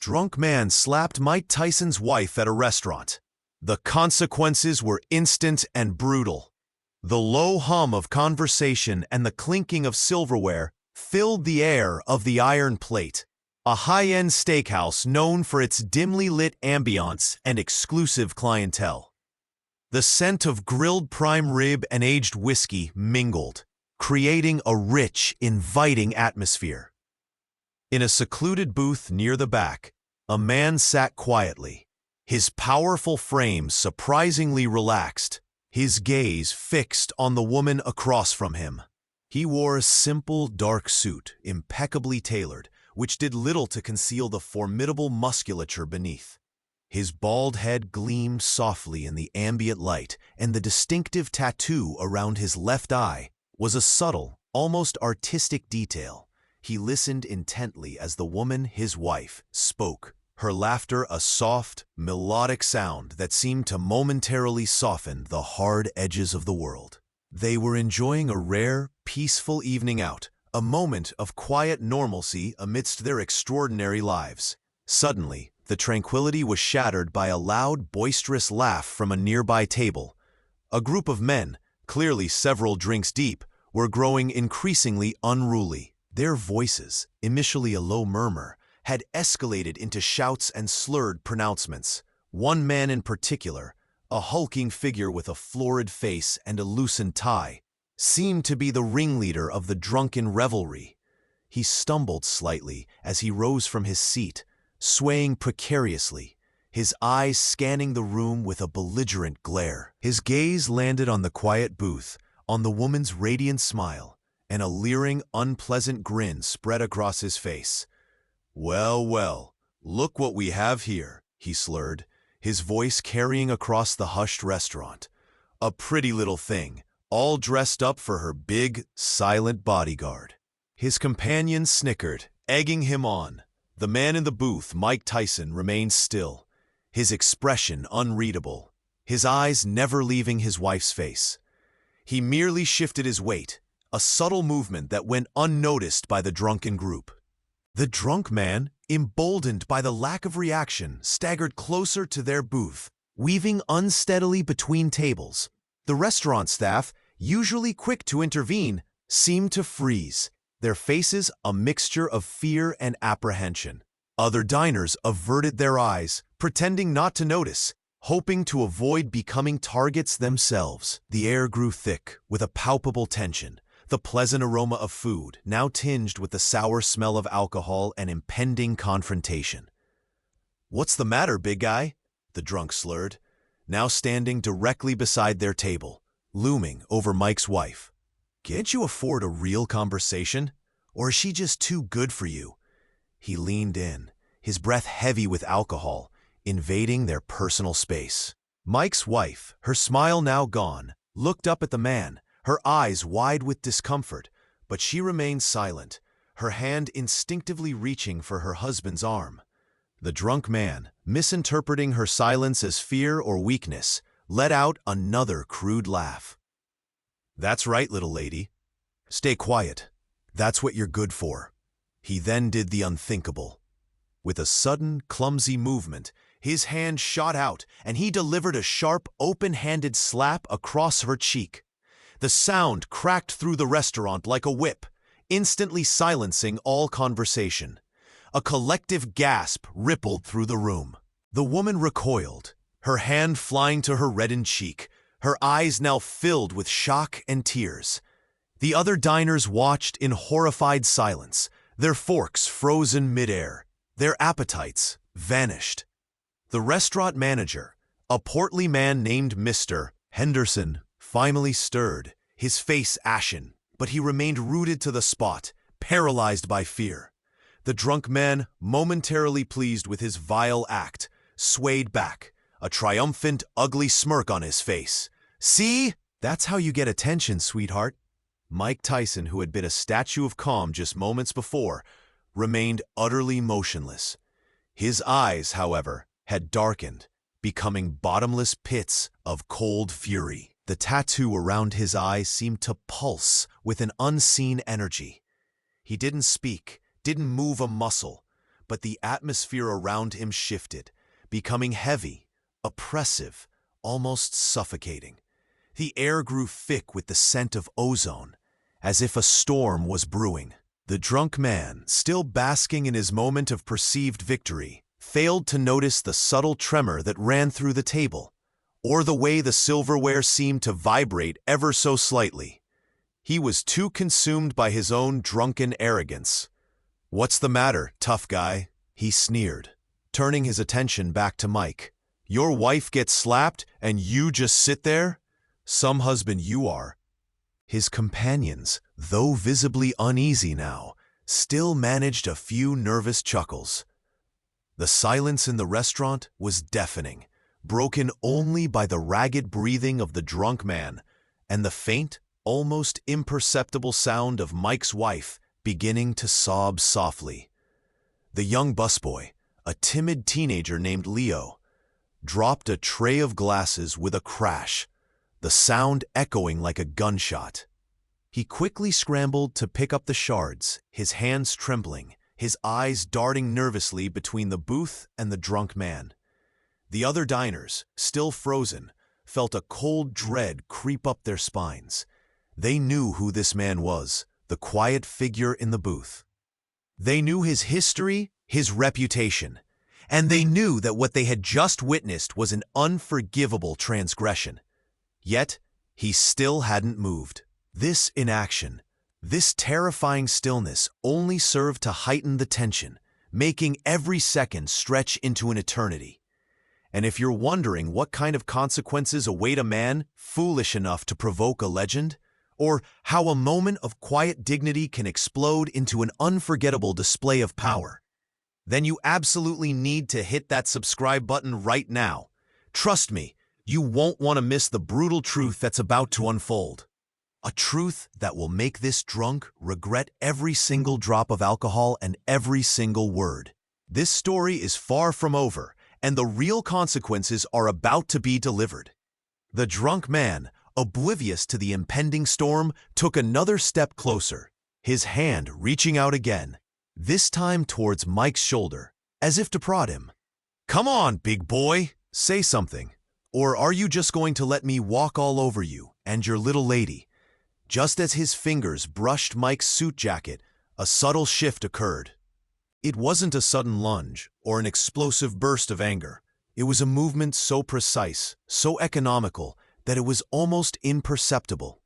Drunk man slapped Mike Tyson's wife at a restaurant. The consequences were instant and brutal. The low hum of conversation and the clinking of silverware filled the air of the Iron Plate, a high-end steakhouse known for its dimly lit ambiance and exclusive clientele. The scent of grilled prime rib and aged whiskey mingled, creating a rich, inviting atmosphere. In a secluded booth near the back, a man sat quietly, his powerful frame surprisingly relaxed, his gaze fixed on the woman across from him. He wore a simple dark suit, impeccably tailored, which did little to conceal the formidable musculature beneath. His bald head gleamed softly in the ambient light, and the distinctive tattoo around his left eye was a subtle, almost artistic detail. He listened intently as the woman, his wife, spoke, her laughter a soft, melodic sound that seemed to momentarily soften the hard edges of the world. They were enjoying a rare, peaceful evening out, a moment of quiet normalcy amidst their extraordinary lives. Suddenly, the tranquility was shattered by a loud, boisterous laugh from a nearby table. A group of men, clearly several drinks deep, were growing increasingly unruly. Their voices, initially a low murmur, had escalated into shouts and slurred pronouncements. One man in particular, a hulking figure with a florid face and a loosened tie, seemed to be the ringleader of the drunken revelry. He stumbled slightly as he rose from his seat, swaying precariously, his eyes scanning the room with a belligerent glare. His gaze landed on the quiet booth, on the woman's radiant smile, and a leering, unpleasant grin spread across his face. "Well, well, look what we have here," he slurred, his voice carrying across the hushed restaurant. "A pretty little thing, all dressed up for her big, silent bodyguard." His companion snickered, egging him on. The man in the booth, Mike Tyson, remained still, his expression unreadable, his eyes never leaving his wife's face. He merely shifted his weight, a subtle movement that went unnoticed by the drunken group. The drunk man, emboldened by the lack of reaction, staggered closer to their booth, weaving unsteadily between tables. The restaurant staff, usually quick to intervene, seemed to freeze, their faces a mixture of fear and apprehension. Other diners averted their eyes, pretending not to notice, hoping to avoid becoming targets themselves. The air grew thick with a palpable tension, the pleasant aroma of food now tinged with the sour smell of alcohol and impending confrontation. "What's the matter, big guy?" the drunk slurred, now standing directly beside their table, looming over Mike's wife. "Can't you afford a real conversation? Or is she just too good for you?" He leaned in, his breath heavy with alcohol, invading their personal space. Mike's wife, her smile now gone, looked up at the man, her eyes wide with discomfort, but she remained silent, her hand instinctively reaching for her husband's arm. The drunk man, misinterpreting her silence as fear or weakness, let out another crude laugh. "That's right, little lady. Stay quiet. That's what you're good for." He then did the unthinkable. With a sudden, clumsy movement, his hand shot out and he delivered a sharp, open-handed slap across her cheek. The sound cracked through the restaurant like a whip, instantly silencing all conversation. A collective gasp rippled through the room. The woman recoiled, her hand flying to her reddened cheek, her eyes now filled with shock and tears. The other diners watched in horrified silence, their forks frozen midair, their appetites vanished. The restaurant manager, a portly man named Mr. Henderson, finally stirred, his face ashen, but he remained rooted to the spot, paralyzed by fear. The drunk man, momentarily pleased with his vile act, swayed back, a triumphant, ugly smirk on his face. "See? That's how you get attention, sweetheart." Mike Tyson, who had been a statue of calm just moments before, remained utterly motionless. His eyes, however, had darkened, becoming bottomless pits of cold fury. The tattoo around his eye seemed to pulse with an unseen energy. He didn't speak, didn't move a muscle, but the atmosphere around him shifted, becoming heavy, oppressive, almost suffocating. The air grew thick with the scent of ozone, as if a storm was brewing. The drunk man, still basking in his moment of perceived victory, failed to notice the subtle tremor that ran through the table, or the way the silverware seemed to vibrate ever so slightly. He was too consumed by his own drunken arrogance. "What's the matter, tough guy?" he sneered, turning his attention back to Mike. "Your wife gets slapped and you just sit there? Some husband you are." His companions, though visibly uneasy now, still managed a few nervous chuckles. The silence in the restaurant was deafening, broken only by the ragged breathing of the drunk man and the faint, almost imperceptible sound of Mike's wife beginning to sob softly. The young busboy, a timid teenager named Leo, dropped a tray of glasses with a crash, the sound echoing like a gunshot. He quickly scrambled to pick up the shards, his hands trembling, his eyes darting nervously between the booth and the drunk man. The other diners, still frozen, felt a cold dread creep up their spines. They knew who this man was, the quiet figure in the booth. They knew his history, his reputation, and they knew that what they had just witnessed was an unforgivable transgression. Yet, he still hadn't moved. This inaction, this terrifying stillness only served to heighten the tension, making every second stretch into an eternity. And if you're wondering what kind of consequences await a man foolish enough to provoke a legend, or how a moment of quiet dignity can explode into an unforgettable display of power, then you absolutely need to hit that subscribe button right now. Trust me, you won't want to miss the brutal truth that's about to unfold. A truth that will make this drunk regret every single drop of alcohol and every single word. This story is far from over, and the real consequences are about to be delivered. The drunk man, oblivious to the impending storm, took another step closer, his hand reaching out again, this time towards Mike's shoulder, as if to prod him. "Come on, big boy, say something. Or are you just going to let me walk all over you and your little lady?" Just as his fingers brushed Mike's suit jacket, a subtle shift occurred. It wasn't a sudden lunge or an explosive burst of anger. It was a movement so precise, so economical, that it was almost imperceptible.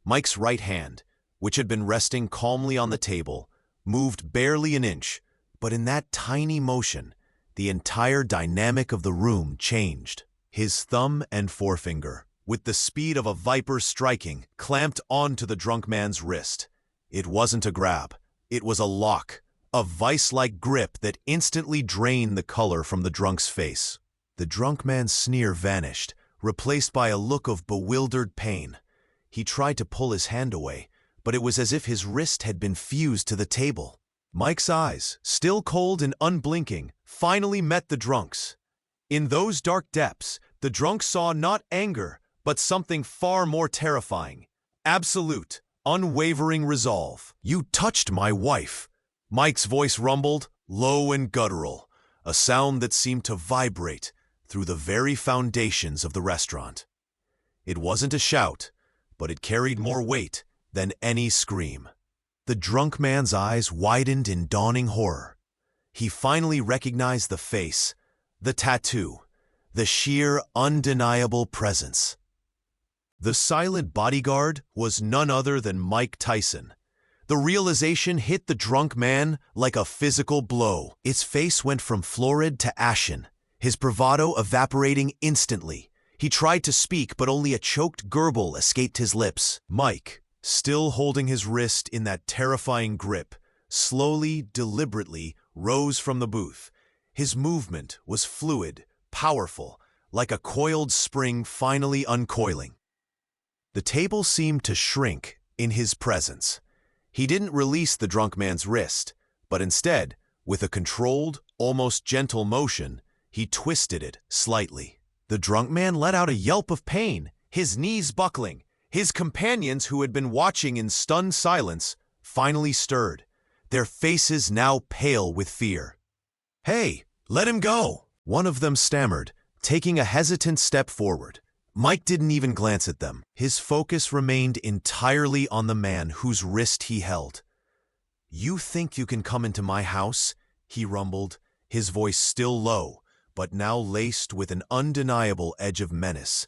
Mike's right hand, which had been resting calmly on the table, moved barely an inch, but in that tiny motion, the entire dynamic of the room changed. His thumb and forefinger, with the speed of a viper striking, clamped onto the drunk man's wrist. It wasn't a grab. It was a lock, a vice-like grip that instantly drained the color from the drunk's face. The drunk man's sneer vanished, replaced by a look of bewildered pain. He tried to pull his hand away, but it was as if his wrist had been fused to the table. Mike's eyes, still cold and unblinking, finally met the drunk's. In those dark depths, the drunk saw not anger, but something far more terrifying. Absolute, unwavering resolve. "You touched my wife," Mike's voice rumbled, low and guttural, a sound that seemed to vibrate through the very foundations of the restaurant. It wasn't a shout, but it carried more weight than any scream. The drunk man's eyes widened in dawning horror. He finally recognized the face, the tattoo, the sheer, undeniable presence. The silent bodyguard was none other than Mike Tyson. The realization hit the drunk man like a physical blow. His face went from florid to ashen, his bravado evaporating instantly. He tried to speak, but only a choked gurgle escaped his lips. Mike, still holding his wrist in that terrifying grip, slowly, deliberately rose from the booth. His movement was fluid, powerful, like a coiled spring finally uncoiling. The table seemed to shrink in his presence. He didn't release the drunk man's wrist, but instead, with a controlled, almost gentle motion, he twisted it slightly. The drunk man let out a yelp of pain, his knees buckling. His companions, who had been watching in stunned silence, finally stirred, their faces now pale with fear. "Hey, let him go!" one of them stammered, taking a hesitant step forward. Mike didn't even glance at them. His focus remained entirely on the man whose wrist he held. "You think you can come into my house?" he rumbled, his voice still low, but now laced with an undeniable edge of menace.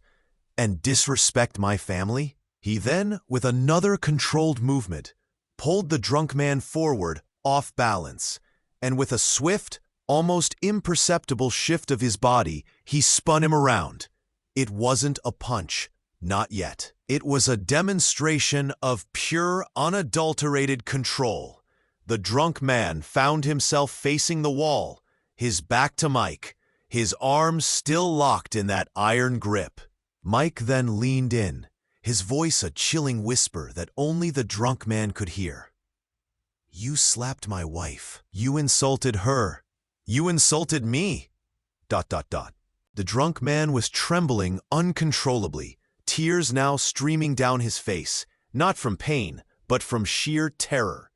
"And disrespect my family?" He then, with another controlled movement, pulled the drunk man forward, off balance, and with a swift, almost imperceptible shift of his body, he spun him around. It wasn't a punch, not yet. It was a demonstration of pure, unadulterated control. The drunk man found himself facing the wall, his back to Mike, his arms still locked in that iron grip. Mike then leaned in, his voice a chilling whisper that only the drunk man could hear. "You slapped my wife. You insulted her. You insulted me. ... The drunk man was trembling uncontrollably, tears now streaming down his face, not from pain, but from sheer terror.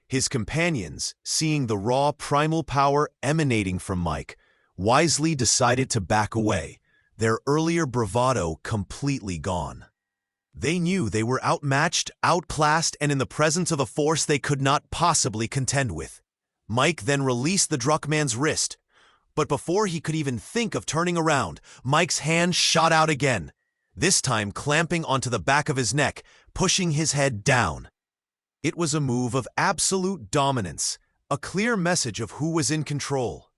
His companions, seeing the raw primal power emanating from Mike, wisely decided to back away, their earlier bravado completely gone. They knew they were outmatched, outclassed, and in the presence of a force they could not possibly contend with. Mike then released the drunk man's wrist, but before he could even think of turning around, Mike's hand shot out again, this time clamping onto the back of his neck, pushing his head down. It was a move of absolute dominance, a clear message of who was in control.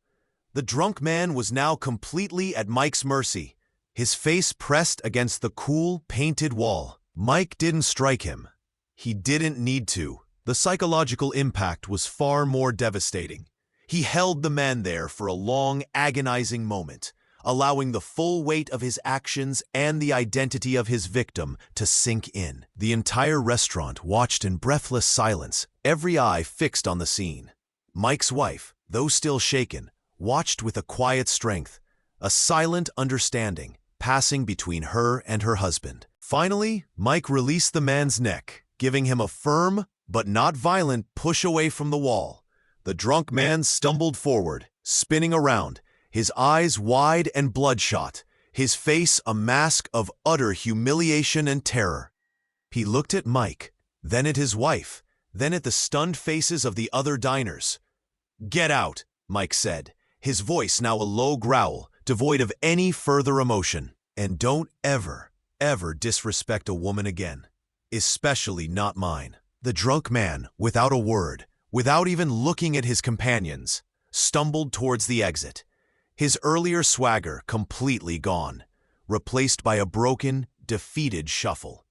The drunk man was now completely at Mike's mercy, his face pressed against the cool, painted wall. Mike didn't strike him. He didn't need to. The psychological impact was far more devastating. He held the man there for a long, agonizing moment, allowing the full weight of his actions and the identity of his victim to sink in. The entire restaurant watched in breathless silence, every eye fixed on the scene. Mike's wife, though still shaken, watched with a quiet strength, a silent understanding passing between her and her husband. Finally, Mike released the man's neck, giving him a firm but not violent push away from the wall. The drunk man stumbled forward, spinning around, his eyes wide and bloodshot, his face a mask of utter humiliation and terror. He looked at Mike, then at his wife, then at the stunned faces of the other diners. "Get out," Mike said, his voice now a low growl, devoid of any further emotion. "And don't ever, ever disrespect a woman again, especially not mine." The drunk man, without a word, without even looking at his companions, stumbled towards the exit, his earlier swagger completely gone, replaced by a broken, defeated shuffle.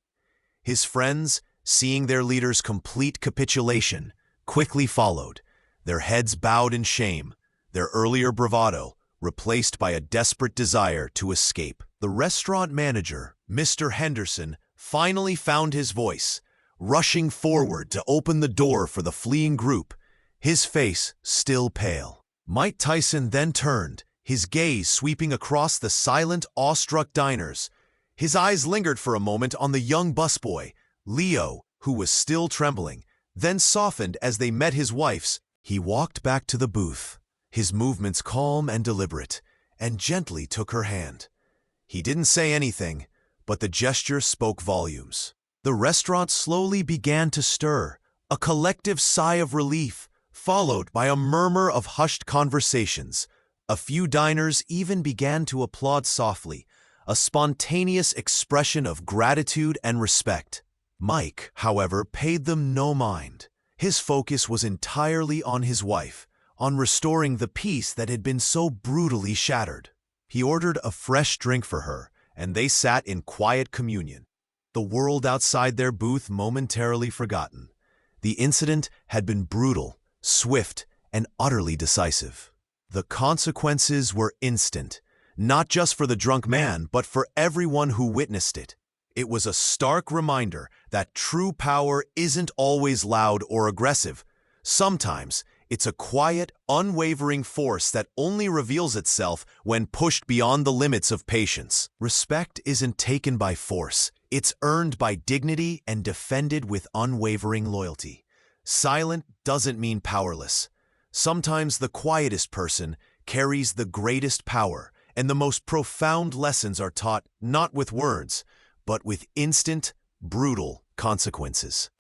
His friends, seeing their leader's complete capitulation, quickly followed, their heads bowed in shame, their earlier bravado replaced by a desperate desire to escape. The restaurant manager, Mr. Henderson, finally found his voice, rushing forward to open the door for the fleeing group, his face still pale. Mike Tyson then turned, his gaze sweeping across the silent, awestruck diners. His eyes lingered for a moment on the young busboy, Leo, who was still trembling, then softened as they met his wife's. He walked back to the booth, his movements calm and deliberate, and gently took her hand. He didn't say anything, but the gesture spoke volumes. The restaurant slowly began to stir, a collective sigh of relief, followed by a murmur of hushed conversations. A few diners even began to applaud softly, a spontaneous expression of gratitude and respect. Mike, however, paid them no mind. His focus was entirely on his wife, on restoring the peace that had been so brutally shattered. He ordered a fresh drink for her, and they sat in quiet communion, the world outside their booth momentarily forgotten. The incident had been brutal, swift, and utterly decisive. The consequences were instant, not just for the drunk man, but for everyone who witnessed it. It was a stark reminder that true power isn't always loud or aggressive. Sometimes, it's a quiet, unwavering force that only reveals itself when pushed beyond the limits of patience. Respect isn't taken by force. It's earned by dignity and defended with unwavering loyalty. Silent doesn't mean powerless. Sometimes the quietest person carries the greatest power, and the most profound lessons are taught not with words, but with instant, brutal consequences.